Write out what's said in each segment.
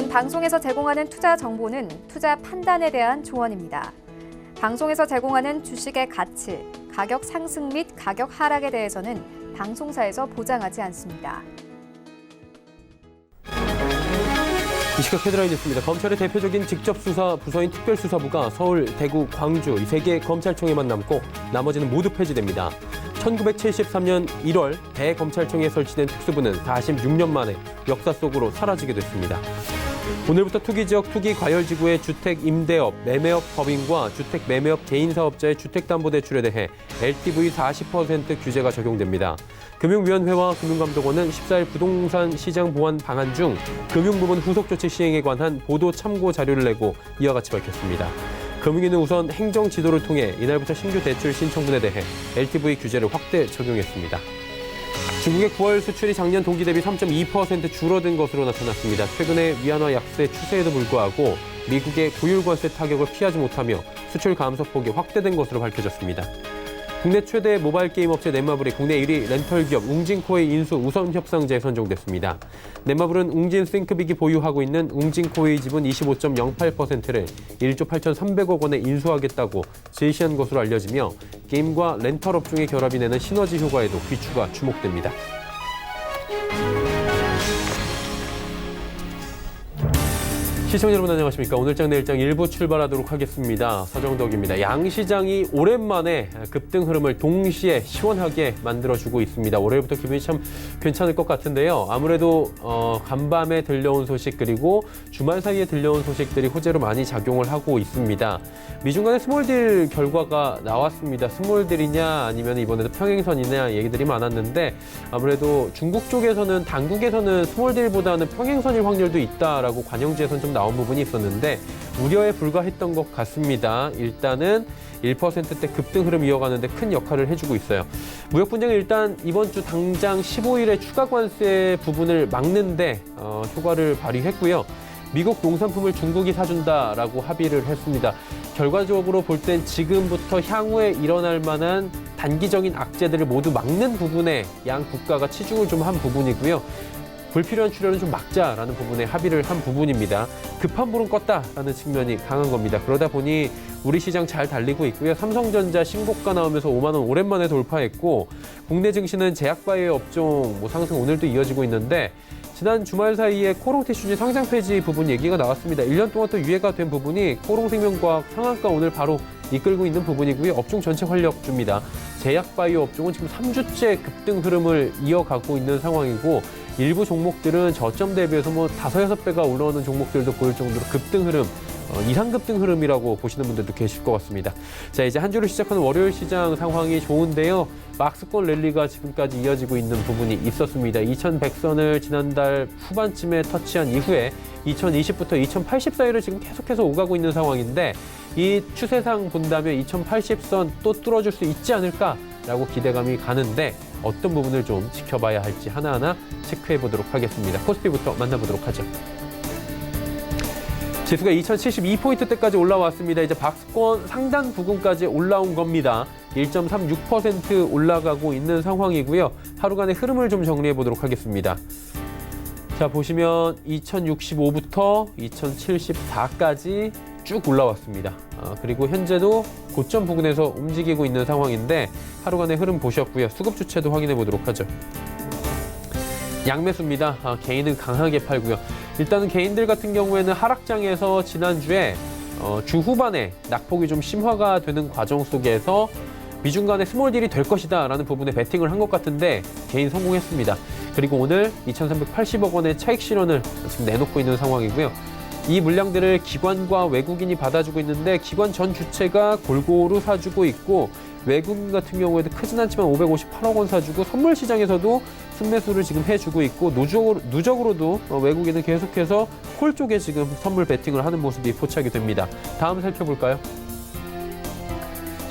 이번 방송에서 제공하는 투자 정보는 투자 판단에 대한 조언입니다. 방송에서 제공하는 주식의 가치, 가격 상승 및 가격 하락에 대해서는 방송사에서 보장하지 않습니다. 이 시각 헤드라인 뉴스입니다. 검찰의 대표적인 직접수사 부서인 특별수사부가 서울, 대구, 광주 이 세 개 검찰청에만 남고 나머지는 모두 폐지됩니다. 1973년 1월 대검찰청에 설치된 특수부는 46년 만에 역사 속으로 사라지게 됐습니다. 오늘부터 투기지역 투기과열지구의 주택임대업, 매매업 법인과 주택매매업 개인사업자의 주택담보대출에 대해 LTV 40% 규제가 적용됩니다. 금융위원회와 금융감독원은 14일 부동산 시장 보완 방안 중 금융부문 후속조치 시행에 관한 보도 참고 자료를 내고 이와 같이 밝혔습니다. 금융위는 우선 행정지도를 통해 이날부터 신규 대출 신청분에 대해 LTV 규제를 확대 적용했습니다. 중국의 9월 수출이 작년 동기 대비 3.2% 줄어든 것으로 나타났습니다. 최근의 위안화 약세 추세에도 불구하고 미국의 고율 관세 타격을 피하지 못하며 수출 감소폭이 확대된 것으로 밝혀졌습니다. 국내 최대 모바일 게임 업체 넷마블이 국내 1위 렌털 기업 웅진코웨이 인수 우선 협상자에 선정됐습니다. 넷마블은 웅진 싱크빅이 보유하고 있는 웅진코웨이 지분 25.08%를 1조 8,300억 원에 인수하겠다고 제시한 것으로 알려지며 게임과 렌털 업종의 결합이 내는 시너지 효과에도 귀추가 주목됩니다. 시청자 여러분 안녕하십니까. 오늘장 내일장 일부 출발하도록 하겠습니다. 서정덕입니다. 양시장이 오랜만에 급등 흐름을 동시에 시원하게 만들어주고 있습니다. 월요일부터 기분이 참 괜찮을 것 같은데요. 아무래도 간밤에 들려온 소식 그리고 주말 사이에 들려온 소식들이 호재로 많이 작용을 하고 있습니다. 미중 간의 스몰딜 결과가 나왔습니다. 스몰딜이냐 아니면 이번에도 평행선이냐 얘기들이 많았는데 아무래도 중국 쪽에서는 당국에서는 스몰딜보다는 평행선일 확률도 있다라고 관영지에서는 좀 나온 부분이 있었는데 우려에 불과했던 것 같습니다. 일단은 1%대 급등 흐름 이어가는데 큰 역할을 해주고 있어요. 무역 분쟁은 일단 이번 주 당장 15일에 추가 관세 부분을 막는데 효과를 발휘했고요. 미국 농산품을 중국이 사준다라고 합의를 했습니다. 결과적으로 볼 땐 지금부터 향후에 일어날 만한 단기적인 악재들을 모두 막는 부분에 양 국가가 치중을 좀 한 부분이고요. 불필요한 출혈은 좀 막자라는 부분에 합의를 한 부분입니다. 급한 불은 껐다라는 측면이 강한 겁니다. 그러다 보니 우리 시장 잘 달리고 있고요. 삼성전자 신고가 나오면서 5만 원 오랜만에 돌파했고 국내 증시는 제약바이오 업종 상승 오늘도 이어지고 있는데 지난 주말 사이에 코롱티슈즈 상장 폐지 부분 얘기가 나왔습니다. 1년 동안 또 유예가 된 부분이 코롱생명과학 상한가 오늘 바로 이끌고 있는 부분이고요. 업종 전체 활력 줍니다. 제약바이오 업종은 지금 3주째 급등 흐름을 이어가고 있는 상황이고 일부 종목들은 저점 대비해서 5, 6배가 올라오는 종목들도 보일 정도로 급등 흐름, 이상 급등 흐름이라고 보시는 분들도 계실 것 같습니다. 자, 이제 한 주를 시작하는 월요일 시장 상황이 좋은데요. 박스권 랠리가 지금까지 이어지고 있는 부분이 있었습니다. 2100선을 지난달 후반쯤에 터치한 이후에 2020부터 2080 사이를 지금 계속해서 오가고 있는 상황인데 이 추세상 본다면 2080선 또 뚫어줄 수 있지 않을까라고 기대감이 가는데 어떤 부분을 좀 지켜봐야 할지 하나하나 체크해 보도록 하겠습니다. 코스피부터 만나보도록 하죠. 지수가 2072포인트대까지 올라왔습니다. 이제 박스권 상단 부근까지 올라온 겁니다. 1.36% 올라가고 있는 상황이고요. 하루간의 흐름을 좀 정리해 보도록 하겠습니다. 자, 보시면 2065부터 2074까지 쭉 올라왔습니다. 그리고 현재도 고점 부근에서 움직이고 있는 상황인데 하루간의 흐름 보셨고요. 수급 주체도 확인해 보도록 하죠. 양매수입니다. 개인은 강하게 팔고요. 일단은 개인들 같은 경우에는 하락장에서 지난주에 주 후반에 낙폭이 좀 심화가 되는 과정 속에서 미중 간의 스몰딜이 될 것이다 라는 부분에 베팅을 한 것 같은데 개인 성공했습니다. 그리고 오늘 2,380억 원의 차익 실현을 지금 내놓고 있는 상황이고요. 이 물량들을 기관과 외국인이 받아주고 있는데 기관 전 주체가 골고루 사주고 있고 외국인 같은 경우에도 크진 않지만 558억 원 사주고 선물 시장에서도 순매수를 지금 해주고 있고 누적으로도 외국인은 계속해서 콜 쪽에 지금 선물 베팅을 하는 모습이 포착이 됩니다. 다음 살펴볼까요?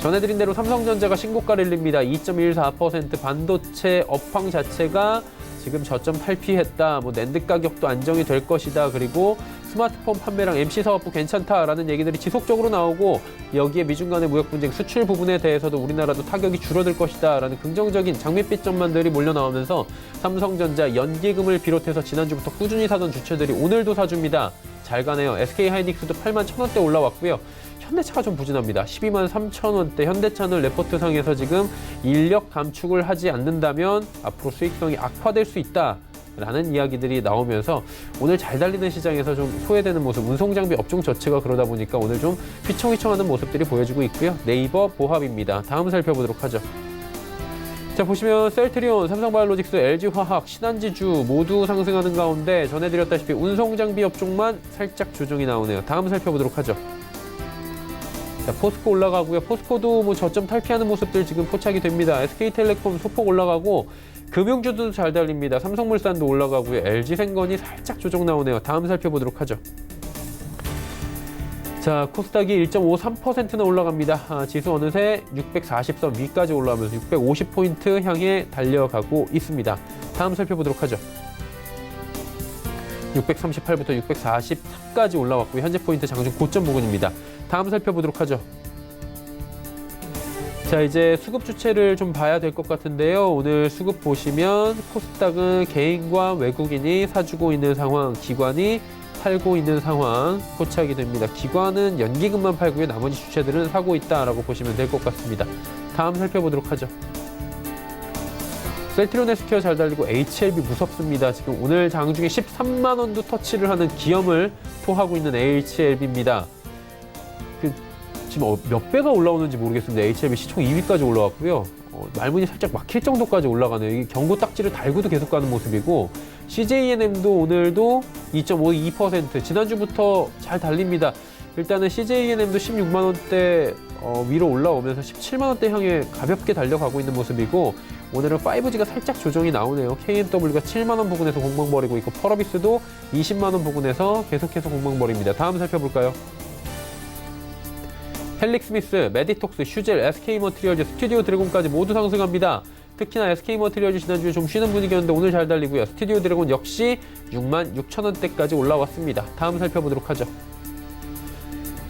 전해드린 대로 삼성전자가 신고가 랠리입니다. 2.14% 반도체 업황 자체가 지금 저점 탈피했다. 뭐 낸드 가격도 안정이 될 것이다. 그리고 스마트폰 판매량 MC 사업부 괜찮다라는 얘기들이 지속적으로 나오고 여기에 미중 간의 무역 분쟁 수출 부분에 대해서도 우리나라도 타격이 줄어들 것이다라는 긍정적인 장밋빛 전망들이 몰려 나오면서 삼성전자, 연기금을 비롯해서 지난주부터 꾸준히 사던 주체들이 오늘도 사줍니다. 잘 가네요. SK하이닉스도 8만 1,000원대 올라왔고요. 현대차가 좀 부진합니다. 12만 3,000원대. 현대차는 레포트상에서 지금 인력 감축을 하지 않는다면 앞으로 수익성이 악화될 수 있다라는 이야기들이 나오면서 오늘 잘 달리는 시장에서 좀 소외되는 모습, 운송장비 업종 자체가 그러다 보니까 오늘 좀 휘청휘청하는 모습들이 보여지고 있고요. 네이버 보합입니다. 다음 살펴보도록 하죠. 자, 보시면 셀트리온, 삼성바이오로직스, LG화학, 신한지주 모두 상승하는 가운데 전해드렸다시피 운송장비 업종만 살짝 조정이 나오네요. 다음 살펴보도록 하죠. 자, 포스코 올라가고요. 포스코도 뭐 저점 탈피하는 모습들 지금 포착이 됩니다. SK텔레콤 소폭 올라가고 금융주도 잘 달립니다. 삼성물산도 올라가고요. LG생건이 살짝 조정 나오네요. 다음 살펴보도록 하죠. 자, 코스닥이 1.53%나 올라갑니다. 지수 어느새 640선 위까지 올라오면서 650포인트 향해 달려가고 있습니다. 다음 살펴보도록 하죠. 638부터 644까지 올라왔고요. 현재 포인트 장중 고점 부근입니다. 다음 살펴보도록 하죠. 자, 이제 수급 주체를 좀 봐야 될 것 같은데요. 오늘 수급 보시면 코스닥은 개인과 외국인이 사주고 있는 상황, 기관이 팔고 있는 상황 포착이 됩니다. 기관은 연기금만 팔고요. 나머지 주체들은 사고 있다라고 보시면 될 것 같습니다. 다음 살펴보도록 하죠. 셀트리온 헬스케어 잘 달리고 HLB 무섭습니다. 지금 오늘 장중에 13만 원도 터치를 하는 기염을 토하고 있는 HLB입니다. 지금 몇 배가 올라오는지 모르겠습니다. HLB 시총 2위까지 올라왔고요. 말문이 살짝 막힐 정도까지 올라가네요. 이게 경고 딱지를 달고도 계속 가는 모습이고 CJENM도 오늘도 2.52% 지난주부터 잘 달립니다. 일단은 CJENM도 16만 원대 위로 올라오면서 17만 원대 향해 가볍게 달려가고 있는 모습이고 오늘은 5G가 살짝 조정이 나오네요. KNW가 7만 원 부근에서 공방벌이고 있고 펄어비스도 20만 원 부근에서 계속해서 공방벌입니다. 다음 살펴볼까요? 헬릭스미스, 메디톡스, 슈젤, SK머티리얼즈, 스튜디오 드래곤까지 모두 상승합니다. 특히나 SK머티리얼즈 지난주에 좀 쉬는 분위기였는데 오늘 잘 달리고요. 스튜디오 드래곤 역시 6만 6천 원대까지 올라왔습니다. 다음 살펴보도록 하죠.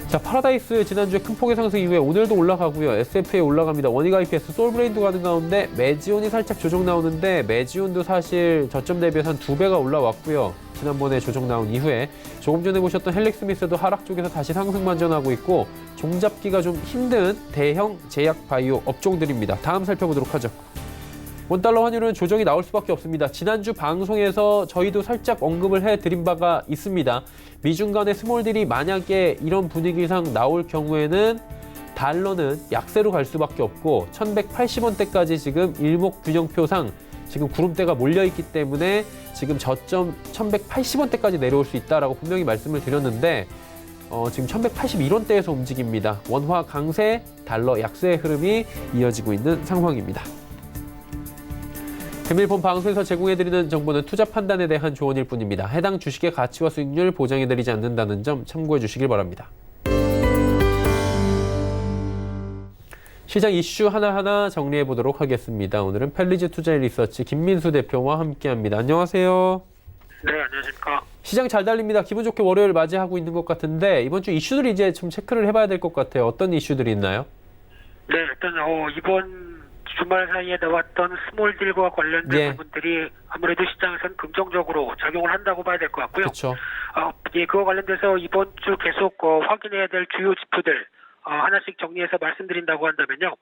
자, 파라다이스 지난주에 큰 폭의 상승 이후에 오늘도 올라가고요. SFA 올라갑니다. 원익 IPS, 솔브레인도 가는 가운데 메지온이 살짝 조정 나오는데 메지온도 사실 저점 대비해서 한 2배가 올라왔고요. 지난번에 조정 나온 이후에 조금 전에 보셨던 헬릭스미스도 하락 쪽에서 다시 상승 반전하고 있고 종잡기가 좀 힘든 대형 제약 바이오 업종들입니다. 다음 살펴보도록 하죠. 원달러 환율은 조정이 나올 수밖에 없습니다. 지난주 방송에서 저희도 살짝 언급을 해드린 바가 있습니다. 미중 간의 스몰딜이 만약에 이런 분위기상 나올 경우에는 달러는 약세로 갈 수밖에 없고 1180원대까지 지금 일목균형표상 지금 구름대가 몰려있기 때문에 지금 저점 1180원대까지 내려올 수 있다라고 분명히 말씀을 드렸는데 지금 1181원대에서 움직입니다. 원화 강세, 달러 약세 흐름이 이어지고 있는 상황입니다. 금일본 방송에서 제공해드리는 정보는 투자 판단에 대한 조언일 뿐입니다. 해당 주식의 가치와 수익률 보장해드리지 않는다는 점 참고해 주시길 바랍니다. 시장 이슈 하나하나 정리해 보도록 하겠습니다. 오늘은 펠리즈 투자리서치 김민수 대표와 함께합니다. 안녕하세요. 네, 안녕하십니까. 시장 잘 달립니다. 기분 좋게 월요일 맞이하고 있는 것 같은데 이번 주 이슈들 이제 좀 체크를 해봐야 될 것 같아요. 어떤 이슈들이 있나요? 네, 일단 이번 주말 사이에 나왔던 스몰딜과 관련된 부분들이 아무래도 시장에서는 긍정적으로 작용을 한다고 봐야 될 것 같고요. 그렇죠. 그와 관련돼서 이번 주 계속 확인해야 될 주요 지표들 하나씩 정리해서 말씀드린다고 한다면요.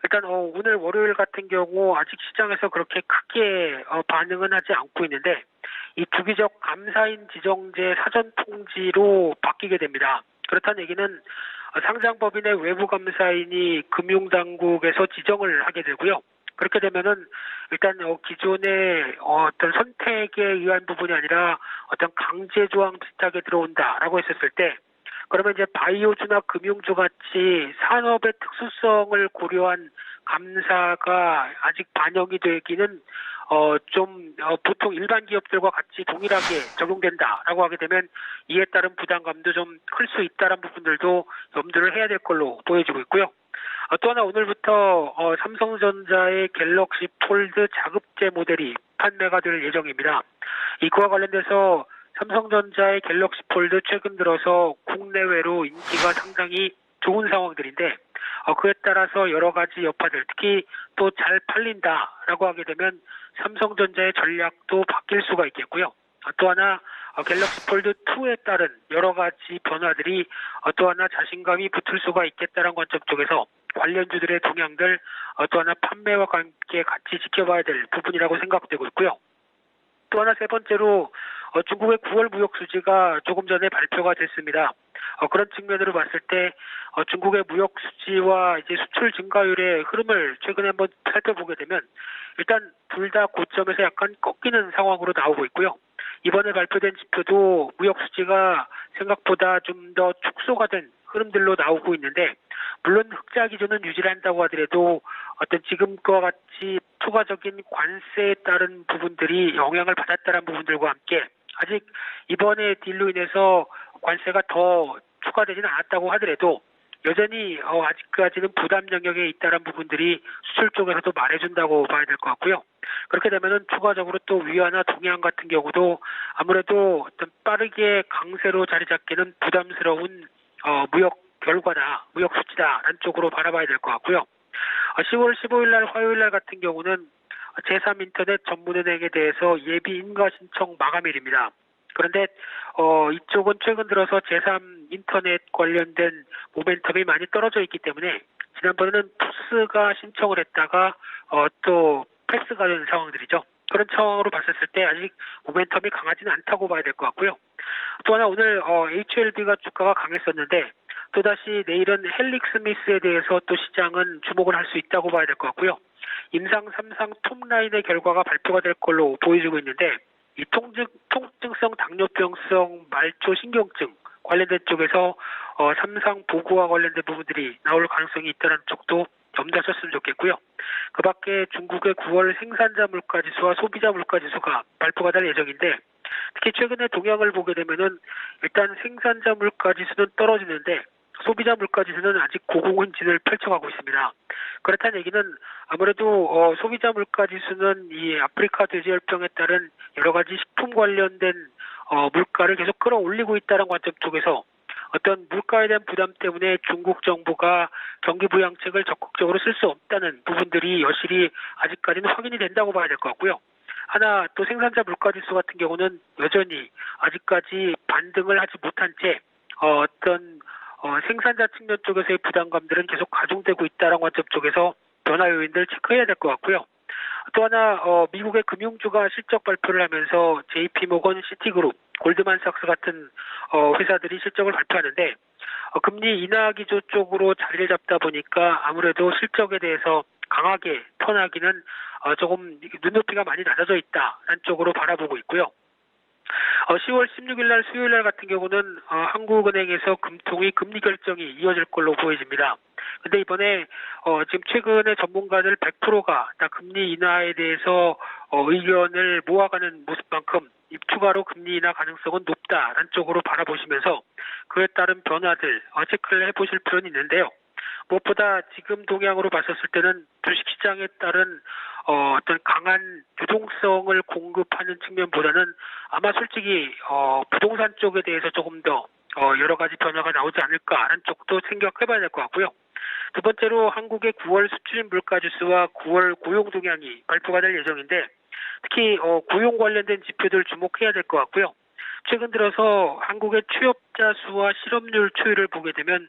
일단 오늘 월요일 같은 경우 아직 시장에서 그렇게 크게 반응은 하지 않고 있는데 이 주기적 감사인 지정제 사전 통지로 바뀌게 됩니다. 그렇다는 얘기는 상장법인의 외부 감사인이 금융당국에서 지정을 하게 되고요. 그렇게 되면은 일단 기존의 어떤 선택에 의한 부분이 아니라 어떤 강제 조항 비슷하게 들어온다라고 했었을 때 그러면 이제 바이오주나 금융주 같이 산업의 특수성을 고려한 감사가 아직 반영이 되기는 보통 일반 기업들과 같이 동일하게 적용된다라고 하게 되면 이에 따른 부담감도 좀 클 수 있다는 부분들도 염두를 해야 될 걸로 보여지고 있고요. 또 하나 오늘부터 삼성전자의 갤럭시 폴드 자급제 모델이 판매가 될 예정입니다. 이거와 관련돼서 삼성전자의 갤럭시 폴드 최근 들어서 국내외로 인기가 상당히 좋은 상황들인데 그에 따라서 여러 가지 여파들, 특히 또 잘 팔린다라고 하게 되면 삼성전자의 전략도 바뀔 수가 있겠고요. 또 하나 갤럭시 폴드 2에 따른 여러 가지 변화들이 또 하나 자신감이 붙을 수가 있겠다는 관점 쪽에서 관련주들의 동향들 또 하나 판매와 함께 같이 지켜봐야 될 부분이라고 생각되고 있고요. 또 하나 세 번째로 중국의 9월 무역 수지가 조금 전에 발표가 됐습니다. 그런 측면으로 봤을 때 중국의 무역 수지와 이제 수출 증가율의 흐름을 최근에 한번 살펴보게 되면 일단 둘 다 고점에서 약간 꺾이는 상황으로 나오고 있고요. 이번에 발표된 지표도 무역 수지가 생각보다 좀 더 축소가 된 흐름들로 나오고 있는데 물론 흑자 기준은 유지를 한다고 하더라도 어떤 지금과 같이 추가적인 관세에 따른 부분들이 영향을 받았다는 부분들과 함께 아직 이번에 딜로 인해서 관세가 더 추가되지는 않았다고 하더라도 여전히 아직까지는 부담 영역에 있다는 부분들이 수출 쪽에서도 말해준다고 봐야 될 것 같고요. 그렇게 되면은 추가적으로 또 위안화 동양 같은 경우도 아무래도 어떤 빠르게 강세로 자리 잡기는 부담스러운 무역 결과다, 무역 수치다라는 쪽으로 바라봐야 될 것 같고요. 10월 15일 날 화요일 날 같은 경우는 제3인터넷 전문은행에 대해서 예비 인가 신청 마감일입니다. 그런데 이쪽은 최근 들어서 제3인터넷 관련된 모멘텀이 많이 떨어져 있기 때문에 지난번에는 푸스가 신청을 했다가 또 패스가 된 상황들이죠. 그런 상황으로 봤을 때 아직 모멘텀이 강하지는 않다고 봐야 될 것 같고요. 또 하나 오늘 HLB가 주가가 강했었는데 또다시 내일은 헬릭스미스에 대해서 또 시장은 주목을 할 수 있다고 봐야 될 것 같고요. 임상 3상 톱라인의 결과가 발표가 될 걸로 보여지고 있는데 이 통증성 당뇨병성 말초 신경증 관련된 쪽에서 3상 보고와 관련된 부분들이 나올 가능성이 있다는 쪽도 염두하셨으면 좋겠고요. 그 밖에 중국의 9월 생산자 물가지수와 소비자 물가지수가 발표가 될 예정인데 특히 최근에 동향을 보게 되면은 일단 생산자 물가지수는 떨어지는데 소비자 물가지수는 아직 고공행진을 펼쳐가고 있습니다. 그렇다는 얘기는 아무래도 소비자 물가지수는 이 아프리카 돼지열병에 따른 여러 가지 식품 관련된 물가를 계속 끌어올리고 있다는 관점 쪽에서 어떤 물가에 대한 부담 때문에 중국 정부가 경기 부양책을 적극적으로 쓸 수 없다는 부분들이 여실히 아직까지는 확인이 된다고 봐야 될 것 같고요. 하나 또 생산자 물가지수 같은 경우는 여전히 아직까지 반등을 하지 못한 채 어떤 생산자 측면 쪽에서의 부담감들은 계속 가중되고 있다는 관점 쪽에서 변화 요인들 체크해야 될 것 같고요. 또 하나 미국의 금융주가 실적 발표를 하면서 JP모건, 시티그룹, 골드만삭스 같은 회사들이 실적을 발표하는데 금리 인하 기조 쪽으로 자리를 잡다 보니까 아무래도 실적에 대해서 강하게 턴하기는 조금 눈높이가 많이 낮아져 있다는 쪽으로 바라보고 있고요. 10월 16일 날 수요일 날 같은 경우는 한국은행에서 금통위 금리 결정이 이어질 걸로 보여집니다. 근데 이번에 지금 최근에 전문가들 100%가 다 금리 인하에 대해서 의견을 모아가는 모습만큼 추가로 금리 인하 가능성은 높다라는 쪽으로 바라보시면서 그에 따른 변화들 체크를 해보실 필요는 있는데요. 무엇보다 지금 동향으로 봤었을 때는 주식시장에 따른 어떤 강한 유동성을 공급하는 측면보다는 아마 솔직히 부동산 쪽에 대해서 조금 더 여러 가지 변화가 나오지 않을까라는 쪽도 생각해봐야 될 것 같고요. 두 번째로 한국의 9월 수출입 물가지수와 9월 고용 동향이 발표가 될 예정인데 특히 고용 관련된 지표들 주목해야 될 것 같고요. 최근 들어서 한국의 취업자 수와 실업률 추이를 보게 되면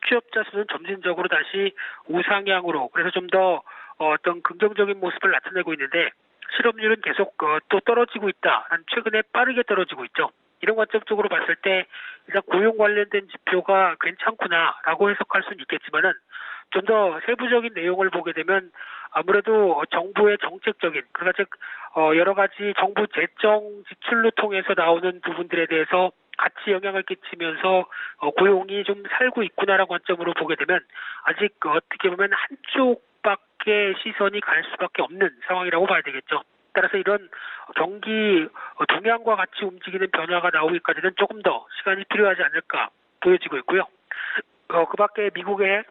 취업자 수는 점진적으로 다시 우상향으로 그래서 좀 더 어떤 긍정적인 모습을 나타내고 있는데 실업률은 계속 또 떨어지고 있다는 최근에 빠르게 떨어지고 있죠. 이런 관점 쪽으로 봤을 때 일단 고용 관련된 지표가 괜찮구나라고 해석할 수는 있겠지만은 좀 더 세부적인 내용을 보게 되면 아무래도 정부의 정책적인 그러니까 즉 여러 가지 정부 재정 지출로 통해서 나오는 부분들에 대해서 같이 영향을 끼치면서 고용이 좀 살고 있구나라는 관점으로 보게 되면 아직 어떻게 보면 한쪽밖에 시선이 갈 수밖에 없는 상황이라고 봐야 되겠죠. 따라서 이런 경기 동향과 같이 움직이는 변화가 나오기까지는 조금 더 시간이 필요하지 않을까 보여지고 있고요. 그 밖에 미국의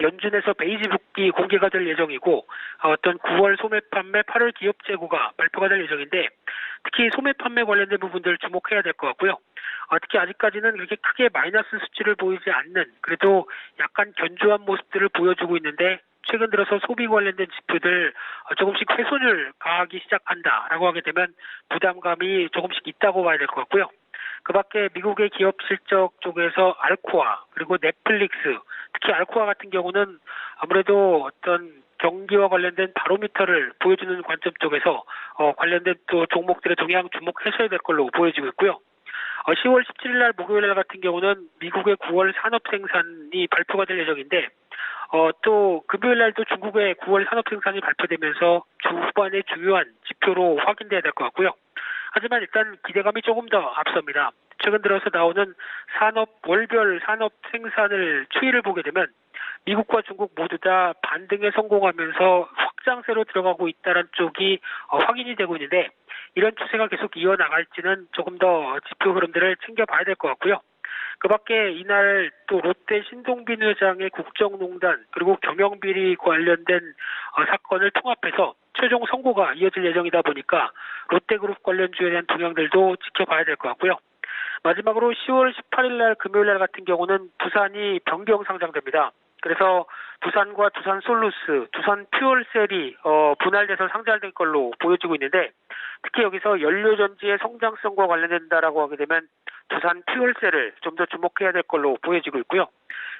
연준에서 베이지북이 공개가 될 예정이고 어떤 9월 소매 판매, 8월 기업 재고가 발표가 될 예정인데 특히 소매 판매 관련된 부분들 주목해야 될 것 같고요. 특히 아직까지는 그렇게 크게 마이너스 수치를 보이지 않는 그래도 약간 견조한 모습들을 보여주고 있는데 최근 들어서 소비 관련된 지표들 조금씩 훼손을 가하기 시작한다라고 하게 되면 부담감이 조금씩 있다고 봐야 될 것 같고요. 그 밖에 미국의 기업 실적 쪽에서 알코아 그리고 넷플릭스 특히 알코아 같은 경우는 아무래도 어떤 경기와 관련된 바로미터를 보여주는 관점 쪽에서 관련된 또 종목들의 동향 주목하셔야 될 걸로 보여지고 있고요. 10월 17일 날 목요일 날 같은 경우는 미국의 9월 산업 생산이 발표가 될 예정인데 또 금요일 날도 중국의 9월 산업 생산이 발표되면서 주 후반의 중요한 지표로 확인돼야 될 것 같고요. 하지만 일단 기대감이 조금 더 앞섭니다. 최근 들어서 나오는 월별 산업 생산을 추이를 보게 되면 미국과 중국 모두 다 반등에 성공하면서 확장세로 들어가고 있다는 쪽이 확인이 되고 있는데 이런 추세가 계속 이어나갈지는 조금 더 지표 흐름들을 챙겨봐야 될 것 같고요. 그 밖에 이날 또 롯데 신동빈 회장의 국정농단 그리고 경영비리 관련된 사건을 통합해서 최종 선고가 이어질 예정이다 보니까 롯데그룹 관련주에 대한 동향들도 지켜봐야 될 것 같고요. 마지막으로 10월 18일 날 금요일 날 같은 경우는 두산이 변경 상장됩니다. 그래서 두산과 두산솔루스, 두산퓨얼셀이 분할돼서 상장될 걸로 보여지고 있는데 특히 여기서 연료전지의 성장성과 관련된다라고 하게 되면 두산퓨얼셀을 좀 더 주목해야 될 걸로 보여지고 있고요.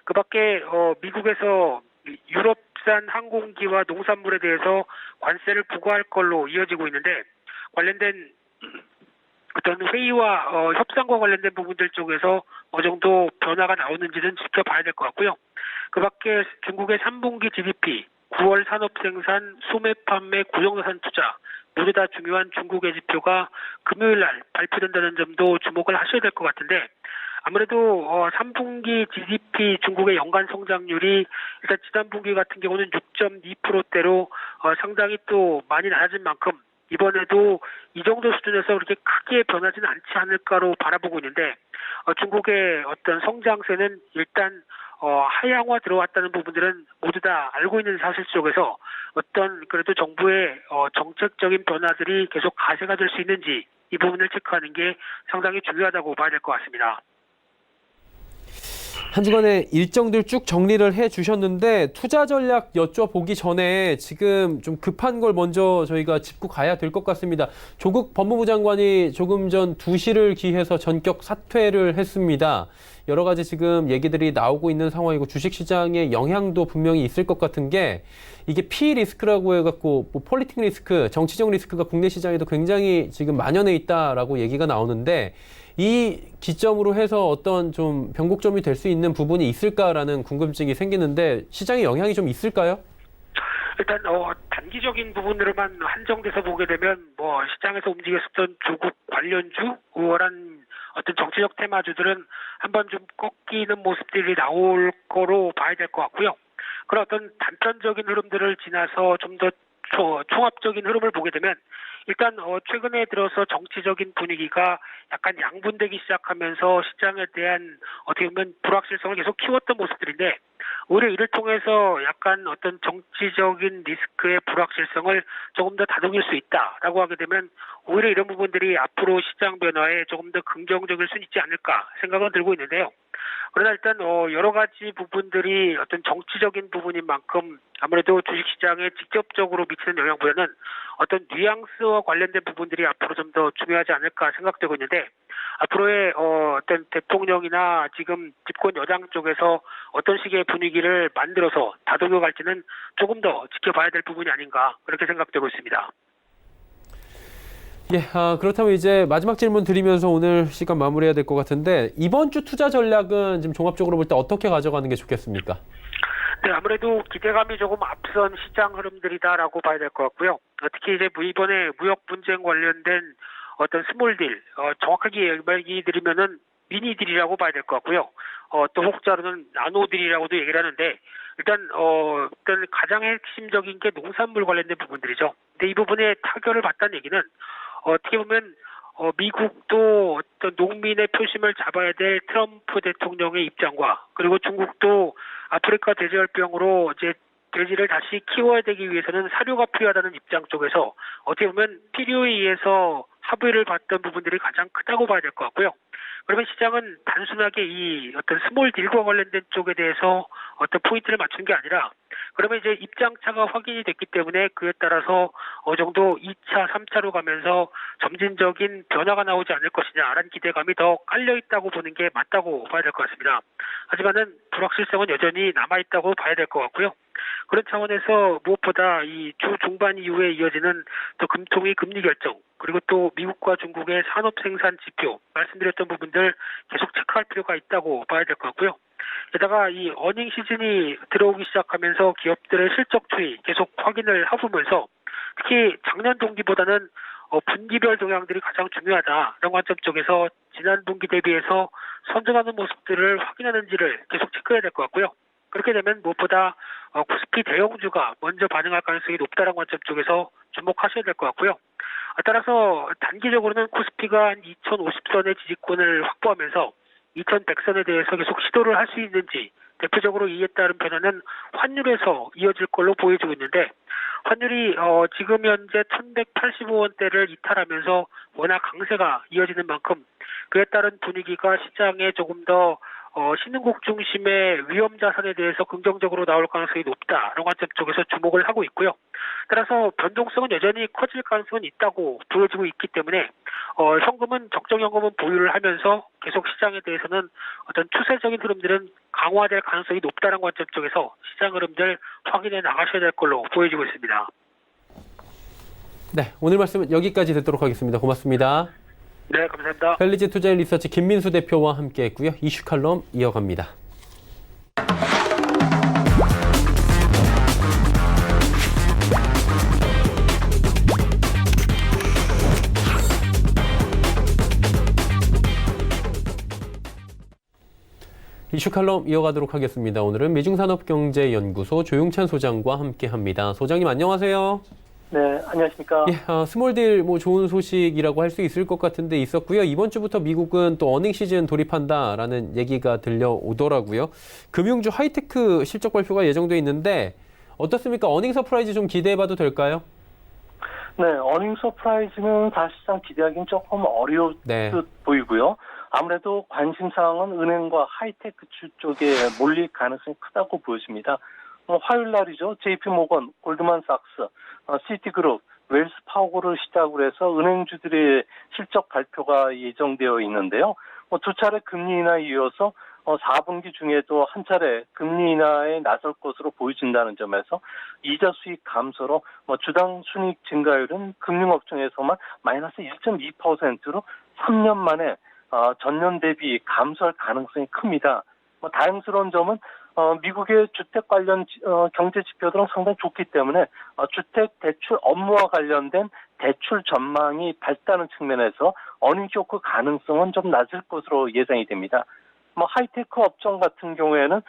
그 밖에 미국에서 유럽산 항공기와 농산물에 대해서 관세를 부과할 걸로 이어지고 있는데 관련된 어떤 회의와 협상과 관련된 부분들 쪽에서 어느 정도 변화가 나오는지는 지켜봐야 될 것 같고요. 그 밖에 중국의 3분기 GDP, 9월 산업 생산, 소매 판매, 구정자산 투자 모두 다 중요한 중국의 지표가 금요일 날 발표된다는 점도 주목을 하셔야 될 것 같은데 아무래도 3분기 GDP 중국의 연간 성장률이 일단 지난 분기 같은 경우는 6.2%대로 상당히 또 많이 낮아진 만큼 이번에도 이 정도 수준에서 그렇게 크게 변하지는 않지 않을까로 바라보고 있는데 중국의 어떤 성장세는 일단 하향화 들어왔다는 부분들은 모두 다 알고 있는 사실 속에서 어떤 그래도 정부의 정책적인 변화들이 계속 가세가 될 수 있는지 이 부분을 체크하는 게 상당히 중요하다고 봐야 될 것 같습니다. 한 주간의 일정들 쭉 정리를 해주셨는데 투자 전략 여쭤보기 전에 지금 좀 급한 걸 먼저 저희가 짚고 가야 될 것 같습니다. 조국 법무부 장관이 조금 전 2시를 기해서 전격 사퇴를 했습니다. 여러 가지 지금 얘기들이 나오고 있는 상황이고 주식시장에 영향도 분명히 있을 것 같은 게 이게 피 리스크라고 해갖고 뭐 폴리틱 리스크, 정치적 리스크가 국내 시장에도 굉장히 지금 만연해 있다라고 얘기가 나오는데 이 기점으로 해서 어떤 좀 변곡점이 될 수 있는 부분이 있을까라는 궁금증이 생기는데 시장에 영향이 좀 있을까요? 일단 단기적인 부분으로만 한정돼서 보게 되면 시장에서 움직였었던 조국 관련주, 우월한 어떤 정치적 테마주들은 한번 좀 꺾이는 모습들이 나올 거로 봐야 될 것 같고요. 그런 어떤 단편적인 흐름들을 지나서 좀 더 총합적인 흐름을 보게 되면 일단 최근에 들어서 정치적인 분위기가 약간 양분되기 시작하면서 시장에 대한 어떻게 보면 불확실성을 계속 키웠던 모습들인데 오히려 이를 통해서 약간 어떤 정치적인 리스크의 불확실성을 조금 더 다독일 수 있다라고 하게 되면 오히려 이런 부분들이 앞으로 시장 변화에 조금 더 긍정적일 수 있지 않을까 생각은 들고 있는데요. 그러나 일단 여러 가지 부분들이 어떤 정치적인 부분인 만큼 아무래도 주식시장에 직접적으로 미치는 영향보다는 어떤 뉘앙스와 관련된 부분들이 앞으로 좀 더 중요하지 않을까 생각되고 있는데 앞으로의 어떤 대통령이나 지금 집권 여당 쪽에서 어떤 식의 분위기를 만들어서 다독여 갈지는 조금 더 지켜봐야 될 부분이 아닌가 그렇게 생각되고 있습니다. 예, 그렇다면 이제 마지막 질문 드리면서 오늘 시간 마무리해야 될 것 같은데 이번 주 투자 전략은 지금 종합적으로 볼 때 어떻게 가져가는 게 좋겠습니까? 네, 아무래도 기대감이 조금 앞선 시장 흐름들이다라고 봐야 될 것 같고요. 특히 이제 이번에 무역 분쟁 관련된 어떤 스몰딜, 정확하게 얘기 드리면은 미니딜이라고 봐야 될 것 같고요. 또 혹자로는 나노딜이라고도 얘기를 하는데 일단 가장 핵심적인 게 농산물 관련된 부분들이죠. 근데 이 부분에 타결을 봤다는 얘기는 어떻게 보면 미국도 어떤 농민의 표심을 잡아야 될 트럼프 대통령의 입장과 그리고 중국도 아프리카 돼지열병으로 이제 돼지를 다시 키워야 되기 위해서는 사료가 필요하다는 입장 쪽에서 어떻게 보면 필요에 의해서 합의를 봤던 부분들이 가장 크다고 봐야 될 것 같고요. 그러면 시장은 단순하게 이 어떤 스몰 딜과 관련된 쪽에 대해서 어떤 포인트를 맞춘 게 아니라 그러면 이제 입장차가 확인이 됐기 때문에 그에 따라서 어느 정도 2차, 3차로 가면서 점진적인 변화가 나오지 않을 것이냐라는 기대감이 더 깔려있다고 보는 게 맞다고 봐야 될 것 같습니다. 하지만은 불확실성은 여전히 남아있다고 봐야 될 것 같고요. 그런 차원에서 무엇보다 이 주 중반 이후에 이어지는 또 금통위 금리 결정 그리고 또 미국과 중국의 산업 생산 지표 말씀드렸던 부분들 계속 체크할 필요가 있다고 봐야 될 것 같고요. 게다가 이 어닝 시즌이 들어오기 시작하면서 기업들의 실적 추이 계속 확인을 해보면서 특히 작년 동기보다는 분기별 동향들이 가장 중요하다라는 관점 쪽에서 지난 분기 대비해서 선전하는 모습들을 확인하는지를 계속 체크해야 될 것 같고요. 그렇게 되면 무엇보다 코스피 대형주가 먼저 반응할 가능성이 높다는 관점 쪽에서 주목하셔야 될 것 같고요. 따라서 단기적으로는 코스피가 한 2050선의 지지권을 확보하면서 2100선에 대해서 계속 시도를 할 수 있는지 대표적으로 이에 따른 변화는 환율에서 이어질 걸로 보여지고 있는데 환율이 지금 현재 1185원대를 이탈하면서 워낙 강세가 이어지는 만큼 그에 따른 분위기가 시장에 조금 더 신흥국 중심의 위험 자산에 대해서 긍정적으로 나올 가능성이 높다라는 관점 쪽에서 주목을 하고 있고요. 따라서 변동성은 여전히 커질 가능성은 있다고 보여지고 있기 때문에 현금은 적정 현금은 보유를 하면서 계속 시장에 대해서는 어떤 추세적인 흐름들은 강화될 가능성이 높다는 관점 쪽에서 시장 흐름들 확인해 나가셔야 될 걸로 보여지고 있습니다. 네, 오늘 말씀은 여기까지 듣도록 하겠습니다. 고맙습니다. 네, 감사합니다. 펠리지 투자인 리서치 김민수 대표와 함께했고요. 이슈 칼럼 이어갑니다. 이슈 칼럼 이어가도록 하겠습니다. 오늘은 미중산업경제연구소 조용찬 소장과 함께합니다. 소장님 안녕하세요. 네, 안녕하십니까. 예, 스몰딜 좋은 소식이라고 할 수 있을 것 같은데 있었고요. 이번 주부터 미국은 또 어닝 시즌 돌입한다라는 얘기가 들려오더라고요. 금융주 하이테크 실적 발표가 예정돼 있는데 어떻습니까? 어닝 서프라이즈 좀 기대해봐도 될까요? 네, 어닝 서프라이즈는 사실상 기대하기는 조금 어려울 듯 보이고요. 아무래도 관심사항은 은행과 하이테크주 쪽에 몰릴 가능성이 크다고 보여집니다. 화요일 날이죠. JP모건, 골드만삭스, 시티그룹, 웰스파고를 시작으로 해서 은행주들의 실적 발표가 예정되어 있는데요. 두 차례 금리 인하에 이어서 4분기 중에도 한 차례 금리 인하에 나설 것으로 보여진다는 점에서 이자 수익 감소로 주당 순이익 증가율은 금융업종에서만 마이너스 1.2%로 3년 만에 전년 대비 감소할 가능성이 큽니다. 다행스러운 점은 미국의 주택 관련 경제 지표들은 상당히 좋기 때문에 주택 대출 업무와 관련된 대출 전망이 밝다는 측면에서 어닝 쇼크 가능성은 좀 낮을 것으로 예상이 됩니다. 하이테크 업종 같은 경우에는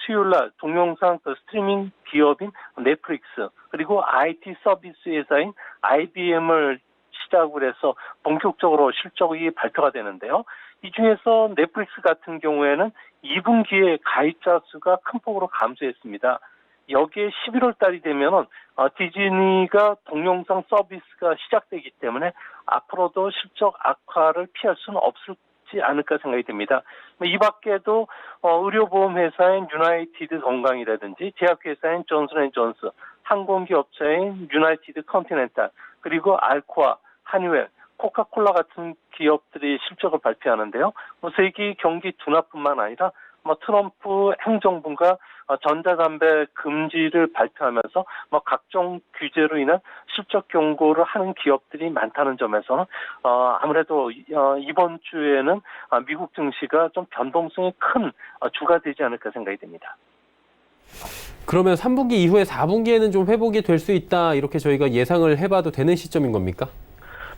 수요일날 동영상 스트리밍 기업인 넷플릭스 그리고 IT 서비스 회사인 IBM을 시작으로 해서 본격적으로 실적이 발표가 되는데요. 이 중에서 넷플릭스 같은 경우에는 2분기에 가입자 수가 큰 폭으로 감소했습니다. 여기에 11월 달이 되면은 디즈니가 동영상 서비스가 시작되기 때문에 앞으로도 실적 악화를 피할 수는 없지 않을까 생각이 됩니다. 이 밖에도 의료보험 회사인 유나이티드 건강이라든지 제약회사인 존슨앤존스, 항공기 업체인 유나이티드 컨티넨탈, 그리고 알코아, 한유엘, 코카콜라 같은 기업들이 실적을 발표하는데요. 세계 경기 둔화뿐만 아니라 트럼프 행정부가 전자담배 금지를 발표하면서 각종 규제로 인한 실적 경고를 하는 기업들이 많다는 점에서는 아무래도 이번 주에는 미국 증시가 좀 변동성이 큰 주가 되지 않을까 생각이 됩니다. 그러면 3분기 이후에 4분기에는 좀 회복이 될 수 있다 이렇게 저희가 예상을 해봐도 되는 시점인 겁니까?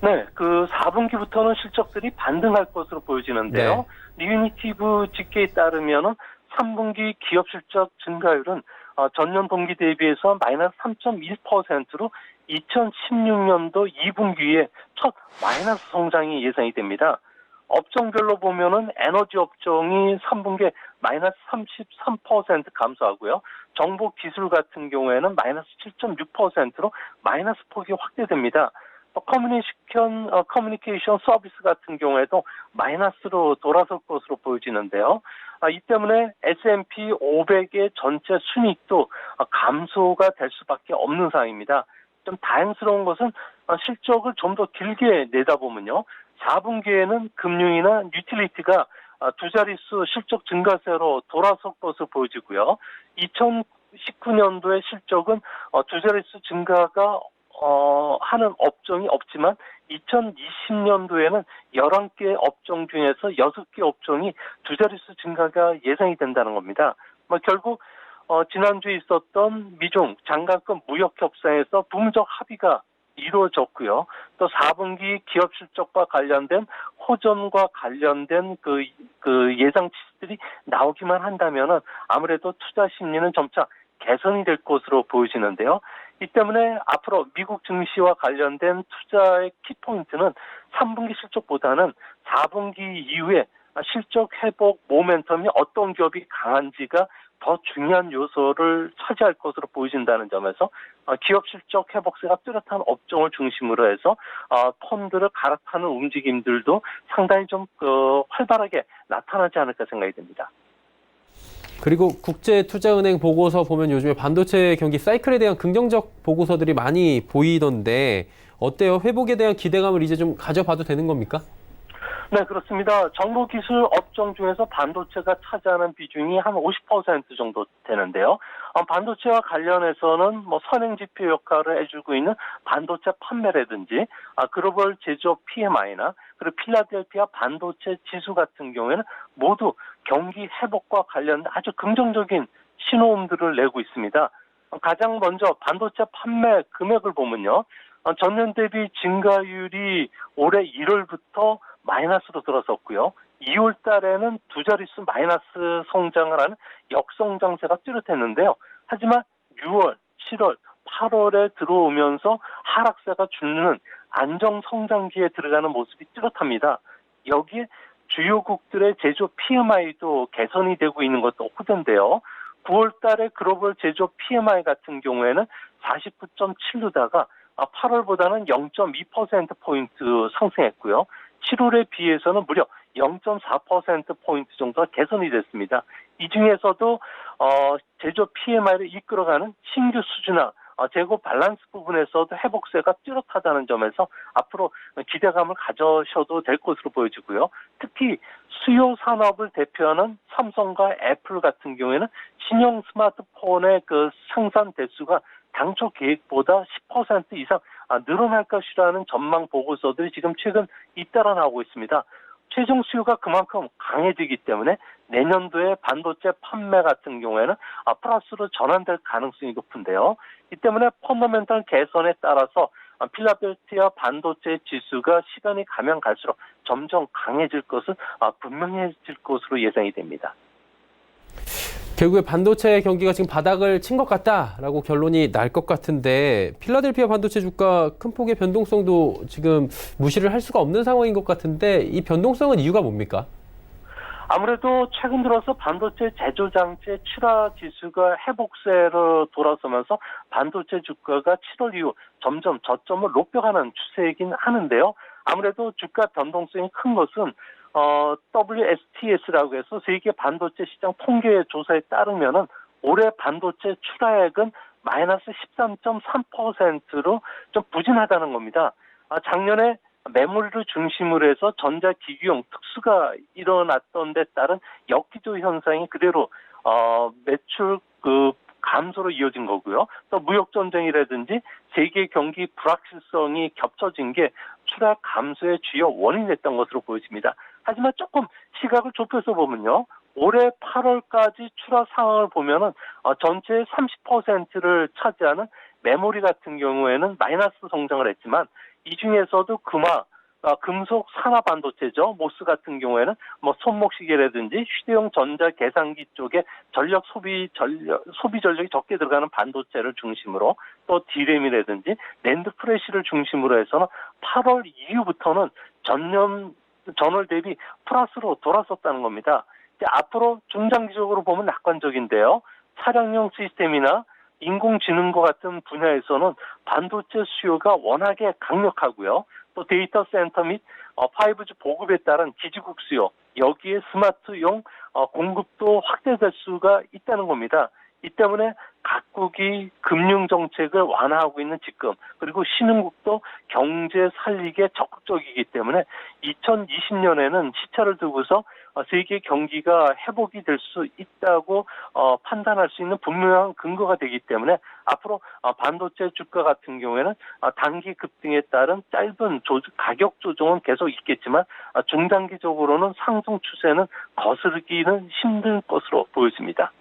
네, 4분기부터는 실적들이 반등할 것으로 보여지는데요. 리유니티브 집계에 따르면은 3분기 기업 실적 증가율은 전년 동기 대비해서 마이너스 3.1%로 2016년도 2분기에 첫 마이너스 성장이 예상이 됩니다. 업종별로 보면은 에너지 업종이 3분기에 마이너스 33% 감소하고요. 정보 기술 같은 경우에는 마이너스 7.6%로 마이너스 폭이 확대됩니다. 커뮤니케이션 서비스 같은 경우에도 마이너스로 돌아설 것으로 보여지는데요. 이 때문에 S&P 500의 전체 순이익도 감소가 될 수밖에 없는 상황입니다. 좀 다행스러운 것은 실적을 좀 더 길게 내다보면요. 4분기에는 금융이나 유틸리티가 두 자릿수 실적 증가세로 돌아설 것으로 보여지고요. 2019년도의 실적은 두 자릿수 증가가 하는 업종이 없지만 2020년도에는 11개 업종 중에서 6개 업종이 두 자릿수 증가가 예상이 된다는 겁니다. 결국 지난주에 있었던 미중 장관급 무역 협상에서 부분적 합의가 이루어졌고요. 또 4분기 기업 실적과 관련된 호전과 관련된 그 예상치들이 나오기만 한다면은 아무래도 투자 심리는 점차 개선이 될 것으로 보여지는데요. 이 때문에 앞으로 미국 증시와 관련된 투자의 키포인트는 3분기 실적보다는 4분기 이후에 실적 회복 모멘텀이 어떤 기업이 강한지가 더 중요한 요소를 차지할 것으로 보여진다는 점에서 기업 실적 회복세가 뚜렷한 업종을 중심으로 해서 펀드를 갈아타는 움직임들도 상당히 좀 활발하게 나타나지 않을까 생각이 됩니다. 그리고 국제투자은행 보고서 보면 요즘에 반도체 경기 사이클에 대한 긍정적 보고서들이 많이 보이던데 어때요? 회복에 대한 기대감을 이제 좀 가져봐도 되는 겁니까? 네, 그렇습니다. 정보기술 업종 중에서 반도체가 차지하는 비중이 한 50% 정도 되는데요. 반도체와 관련해서는 선행지표 역할을 해주고 있는 반도체 판매라든지 글로벌 제조업 PMI나 그리고 필라델피아 반도체 지수 같은 경우에는 모두 경기 회복과 관련된 아주 긍정적인 신호음들을 내고 있습니다. 가장 먼저 반도체 판매 금액을 보면요. 전년 대비 증가율이 올해 1월부터 마이너스로 들어섰고요. 2월 달에는 두 자릿수 마이너스 성장을 하는 역성장세가 뚜렷했는데요. 하지만 6월, 7월, 8월에 들어오면서 하락세가 주는 안정성장기에 들어가는 모습이 뚜렷합니다. 여기에 주요국들의 제조 PMI도 개선이 되고 있는 것도 호재인데요. 9월 달에 글로벌 제조 PMI 같은 경우에는 49.7로다가 8월보다는 0.2%포인트 상승했고요. 7월에 비해서는 무려 0.4%포인트 정도가 개선이 됐습니다. 이 중에서도 제조 PMI를 이끌어가는 신규 수주나 재고 밸런스 부분에서도 회복세가 뚜렷하다는 점에서 앞으로 기대감을 가져셔도 될 것으로 보여지고요. 특히 수요 산업을 대표하는 삼성과 애플 같은 경우에는 신형 스마트폰의 그 생산 대수가 당초 계획보다 10% 이상 늘어날 것이라는 전망 보고서들이 지금 최근 잇따라 나오고 있습니다. 최종 수요가 그만큼 강해지기 때문에 내년도에 반도체 판매 같은 경우에는 플러스로 전환될 가능성이 높은데요. 이 때문에 펀더멘털 개선에 따라서 필라델피아 반도체 지수가 시간이 가면 갈수록 점점 강해질 것은 분명해질 것으로 예상이 됩니다. 결국에 반도체 경기가 지금 바닥을 친 것 같다라고 결론이 날 것 같은데 필라델피아 반도체 주가 큰 폭의 변동성도 지금 무시를 할 수가 없는 상황인 것 같은데 이 변동성은 이유가 뭡니까? 아무래도 최근 들어서 반도체 제조 장치의 출하 지수가 회복세로 돌아서면서 반도체 주가가 7월 이후 점점 저점을 높여가는 추세이긴 하는데요. 아무래도 주가 변동성이 큰 것은 WSTS라고 해서 세계 반도체 시장 통계 조사에 따르면은 올해 반도체 출하액은 마이너스 13.3%로 좀 부진하다는 겁니다. 작년에 메모리를 중심으로 해서 전자기기용 특수가 일어났던 데 따른 역기조 현상이 그대로 매출 감소로 이어진 거고요. 또 무역 전쟁이라든지 세계 경기 불확실성이 겹쳐진 게 출하 감소의 주요 원인이 됐던 것으로 보여집니다. 하지만 조금 시각을 좁혀서 보면요. 올해 8월까지 출하 상황을 보면은 전체의 30%를 차지하는 메모리 같은 경우에는 마이너스 성장을 했지만 이 중에서도 금속 산화 반도체죠. 모스 같은 경우에는 손목시계라든지 휴대용 전자 계산기 쪽에 소비 전력이 적게 들어가는 반도체를 중심으로 또 D램이라든지 낸드 프레시를 중심으로 해서는 8월 이후부터는 전년 전월 대비 플러스로 돌아섰다는 겁니다. 이제 앞으로 중장기적으로 보면 낙관적인데요. 차량용 시스템이나 인공지능과 같은 분야에서는 반도체 수요가 워낙에 강력하고요. 또 데이터 센터 및 5G 보급에 따른 기지국 수요, 여기에 스마트용 공급도 확대될 수가 있다는 겁니다. 이 때문에 각국이 금융 정책을 완화하고 있는 지금, 그리고 신흥국도 경제 살리기에 적극적이기 때문에 2020년에는 시차를 두고서 세계 경기가 회복이 될 수 있다고 판단할 수 있는 분명한 근거가 되기 때문에 앞으로 반도체 주가 같은 경우에는 단기 급등에 따른 짧은 가격 조정은 계속 있겠지만 중장기적으로는 상승 추세는 거스르기는 힘들 것으로 보여집니다.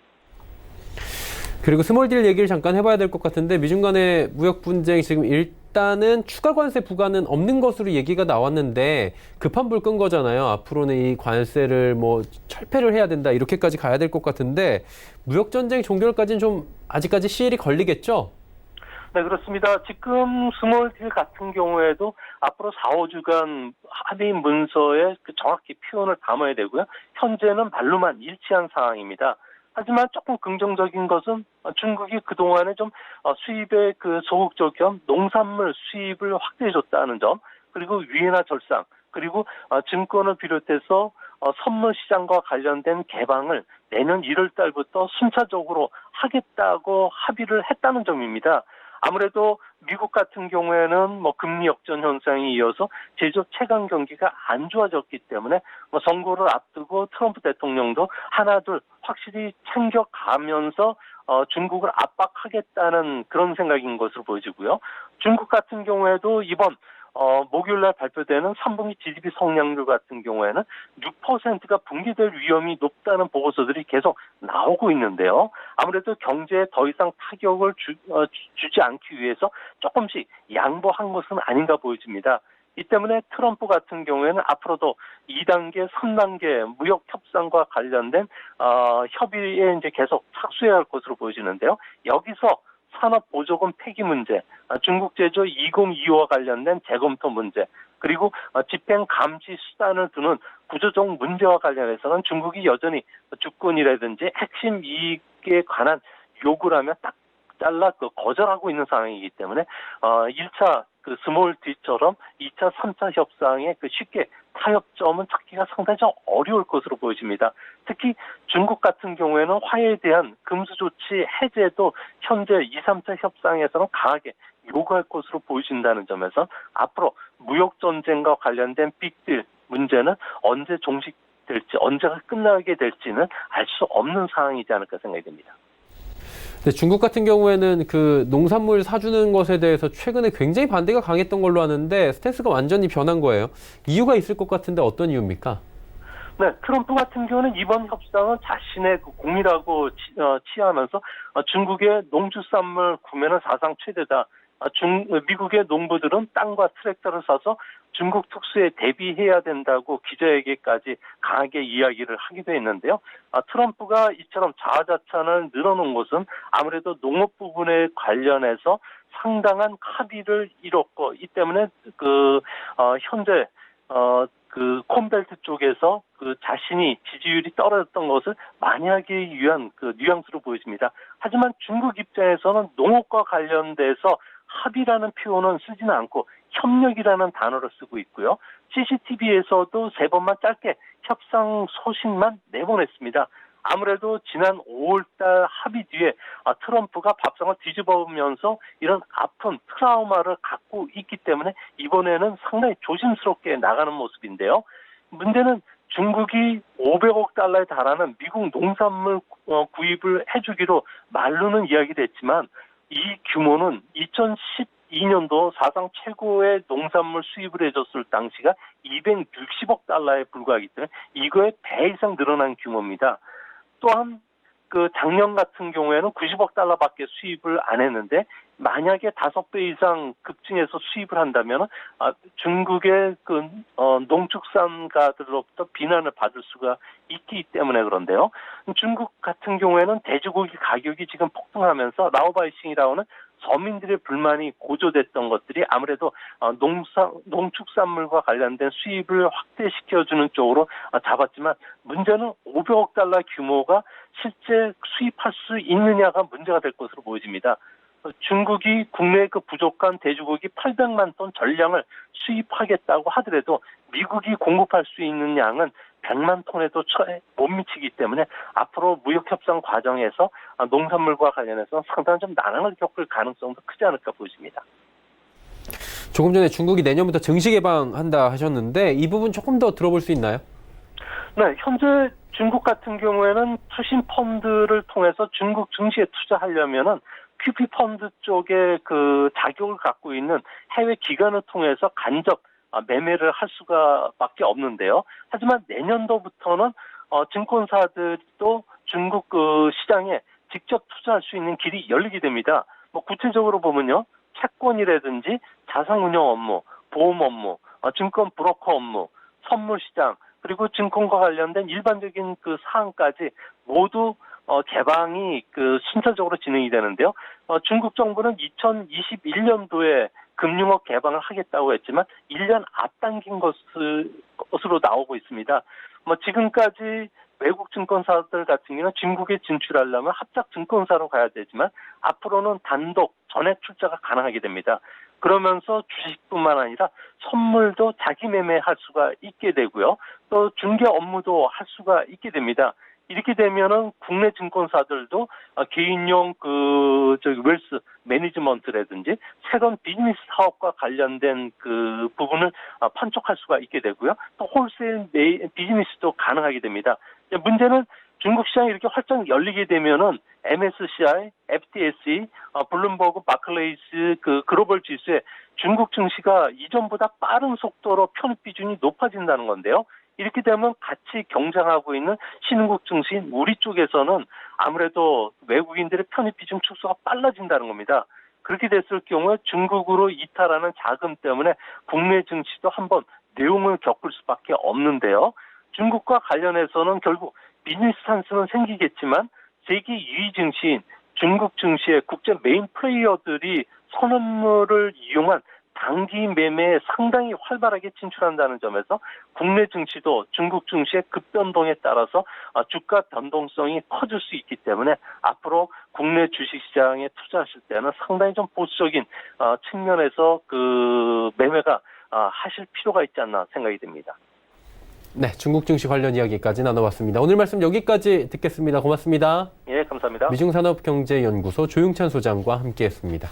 그리고 스몰딜 얘기를 잠깐 해봐야 될 것 같은데 미중 간의 무역 분쟁 지금 일단은 추가 관세 부과는 없는 것으로 얘기가 나왔는데 급한 불 끈 거잖아요. 앞으로는 이 관세를 뭐 철폐를 해야 된다 이렇게까지 가야 될 것 같은데 무역 전쟁 종결까지는 좀 아직까지 시일이 걸리겠죠? 네, 그렇습니다. 지금 스몰딜 같은 경우에도 앞으로 4, 5주간 합의 문서에 정확히 표현을 담아야 되고요. 현재는 말로만 일치한 상황입니다. 하지만 조금 긍정적인 것은 중국이 그동안에 좀 수입의 소극적 겸 농산물 수입을 확대해줬다는 점, 그리고 위안화 절상, 그리고 증권을 비롯해서 선물 시장과 관련된 개방을 내년 1월 달부터 순차적으로 하겠다고 합의를 했다는 점입니다. 아무래도 미국 같은 경우에는 금리 역전 현상이 이어서 제조업 채광 경기가 안 좋아졌기 때문에 선거를 앞두고 트럼프 대통령도 하나둘 확실히 챙겨가면서 중국을 압박하겠다는 그런 생각인 것으로 보여지고요. 중국 같은 경우에도 이번 목요일날 발표되는 3분기 GDP 성장률 같은 경우에는 6%가 붕괴될 위험이 높다는 보고서들이 계속 나오고 있는데요. 아무래도 경제에 더 이상 타격을 주지 않기 위해서 조금씩 양보한 것은 아닌가 보여집니다. 이 때문에 트럼프 같은 경우에는 앞으로도 2단계, 3단계 무역 협상과 관련된 협의에 이제 계속 착수해야 할 것으로 보여지는데요. 여기서 산업보조금 폐기 문제, 중국 제조 2025와 관련된 재검토 문제, 그리고 집행 감시 수단을 두는 구조적 문제와 관련해서는 중국이 여전히 주권이라든지 핵심 이익에 관한 요구를 하면 딱 잘라 거절하고 있는 상황이기 때문에 1차 스몰 D처럼 2차, 3차 협상에 쉽게 타협점은 찾기가 상당히 좀 어려울 것으로 보여집니다. 특히 중국 같은 경우에는 화해에 대한 금수 조치 해제도 현재 2, 3차 협상에서는 강하게 요구할 것으로 보여진다는 점에서 앞으로 무역 전쟁과 관련된 빅딜 문제는 언제 종식될지, 언제가 끝나게 될지는 알 수 없는 상황이지 않을까 생각이 됩니다. 네, 중국 같은 경우에는 농산물 사주는 것에 대해서 최근에 굉장히 반대가 강했던 걸로 아는데 스탠스가 완전히 변한 거예요. 이유가 있을 것 같은데 어떤 이유입니까? 네, 트럼프 같은 경우는 이번 협상은 자신의 공이라고 취하면서 중국의 농수산물 구매는 사상 최대다. 미국의 농부들은 땅과 트랙터를 사서 중국 특수에 대비해야 된다고 기자에게까지 강하게 이야기를 하기도 했는데요. 트럼프가 이처럼 자화자찬을 늘어놓은 것은 아무래도 농업 부분에 관련해서 상당한 합의를 이뤘고, 이 때문에 현재 콘벨트 쪽에서 자신이 지지율이 떨어졌던 것을 만회하기 위한 뉘앙스로 보여집니다. 하지만 중국 입장에서는 농업과 관련돼서 합의라는 표현은 쓰지는 않고 협력이라는 단어를 쓰고 있고요. CCTV에서도 3번만 짧게 협상 소식만 내보냈습니다. 아무래도 지난 5월달 합의 뒤에 트럼프가 밥상을 뒤집어보면서 이런 아픈 트라우마를 갖고 있기 때문에 이번에는 상당히 조심스럽게 나가는 모습인데요. 문제는 중국이 500억 달러에 달하는 미국 농산물 구입을 해주기로 말로는 이야기를 했지만 이 규모는 2012년도 사상 최고의 농산물 수입을 해줬을 당시가 260억 달러에 불과하기 때문에 이거의 배 이상 늘어난 규모입니다. 또한 작년 같은 경우에는 90억 달러밖에 수입을 안 했는데 만약에 5배 이상 급증해서 수입을 한다면 중국의 농축산가들로부터 비난을 받을 수가 있기 때문에 그런데요. 중국 같은 경우에는 돼지고기 가격이 지금 폭등하면서 라오바이싱이라고 하는 서민들의 불만이 고조됐던 것들이 아무래도 농축산물과 관련된 수입을 확대시켜주는 쪽으로 잡았지만 문제는 500억 달러 규모가 실제 수입할 수 있느냐가 문제가 될 것으로 보여집니다. 중국이 국내 그 부족한 돼지고기 800만 톤 전량을 수입하겠다고 하더라도 미국이 공급할 수 있는 양은 100만 톤에도 못 미치기 때문에 앞으로 무역협상 과정에서 농산물과 관련해서 상당히 좀 난항을 겪을 가능성도 크지 않을까 보입니다. 조금 전에 중국이 내년부터 증시 개방한다 하셨는데 이 부분 조금 더 들어볼 수 있나요? 네, 현재 중국 같은 경우에는 투신 펀드를 통해서 중국 증시에 투자하려면은 QP 펀드 쪽에 그 자격을 갖고 있는 해외 기관을 통해서 간접 매매를 할 수가밖에 없는데요. 하지만 내년도부터는 증권사들도 중국 그 시장에 직접 투자할 수 있는 길이 열리게 됩니다. 뭐 구체적으로 보면요, 채권이라든지 자산운용 업무, 보험 업무, 증권 브로커 업무, 선물 시장, 그리고 증권과 관련된 일반적인 그 사항까지 모두 개방이 그 순차적으로 진행이 되는데요. 중국 정부는 2021년도에 금융업 개방을 하겠다고 했지만 1년 앞당긴 것으로 나오고 있습니다. 뭐 지금까지 외국 증권사들 같은 경우는 중국에 진출하려면 합작 증권사로 가야 되지만 앞으로는 단독 전액 출자가 가능하게 됩니다. 그러면서 주식뿐만 아니라 선물도 자기 매매할 수가 있게 되고요. 또 중개 업무도 할 수가 있게 됩니다. 이렇게 되면은 국내 증권사들도 개인용 웰스 매니지먼트라든지 새로운 비즈니스 사업과 관련된 그 부분을 판촉할 수가 있게 되고요. 또 홀세일 비즈니스도 가능하게 됩니다. 문제는 중국 시장이 이렇게 활짝 열리게 되면은 MSCI, FTSE, 블룸버그, 바클레이스 그 글로벌 지수에 중국 증시가 이전보다 빠른 속도로 편입 비중이 높아진다는 건데요. 이렇게 되면 같이 경쟁하고 있는 신흥국 증시인 우리 쪽에서는 아무래도 외국인들의 편입 비중 축소가 빨라진다는 겁니다. 그렇게 됐을 경우에 중국으로 이탈하는 자금 때문에 국내 증시도 한번 내용을 겪을 수밖에 없는데요. 중국과 관련해서는 결국 비즈니스 찬스는 생기겠지만 세계 2위 증시인 중국 증시의 국제 메인 플레이어들이 선언물을 이용한 단기 매매에 상당히 활발하게 진출한다는 점에서 국내 증시도 중국 증시의 급변동에 따라서 주가 변동성이 커질 수 있기 때문에 앞으로 국내 주식시장에 투자하실 때는 상당히 좀 보수적인 측면에서 그 매매가 하실 필요가 있지 않나 생각이 됩니다. 네, 중국 증시 관련 이야기까지 나눠봤습니다. 오늘 말씀 여기까지 듣겠습니다. 고맙습니다. 예, 감사합니다. 미중산업경제연구소 조용찬 소장과 함께했습니다.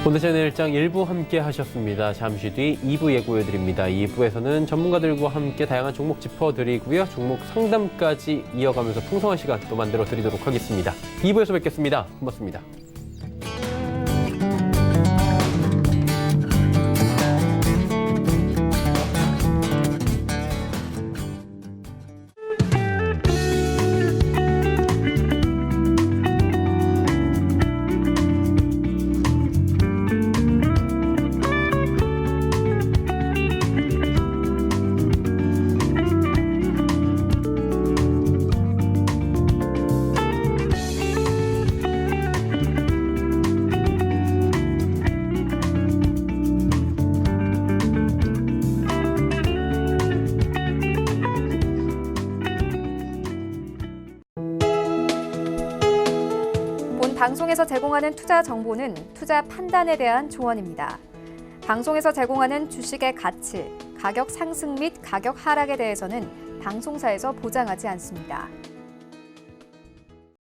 본대채널 1장 1부 함께 하셨습니다. 잠시 뒤 2부 예고해드립니다. 2부에서는 전문가들과 함께 다양한 종목 짚어드리고요. 종목 상담까지 이어가면서 풍성한 시간 또 만들어 드리도록 하겠습니다. 2부에서 뵙겠습니다. 고맙습니다. 방송에서 제공하는 투자 정보는 투자 판단에 대한 조언입니다. 방송에서 제공하는 주식의 가치, 가격 상승 및 가격 하락에 대해서는 방송사에서 보장하지 않습니다.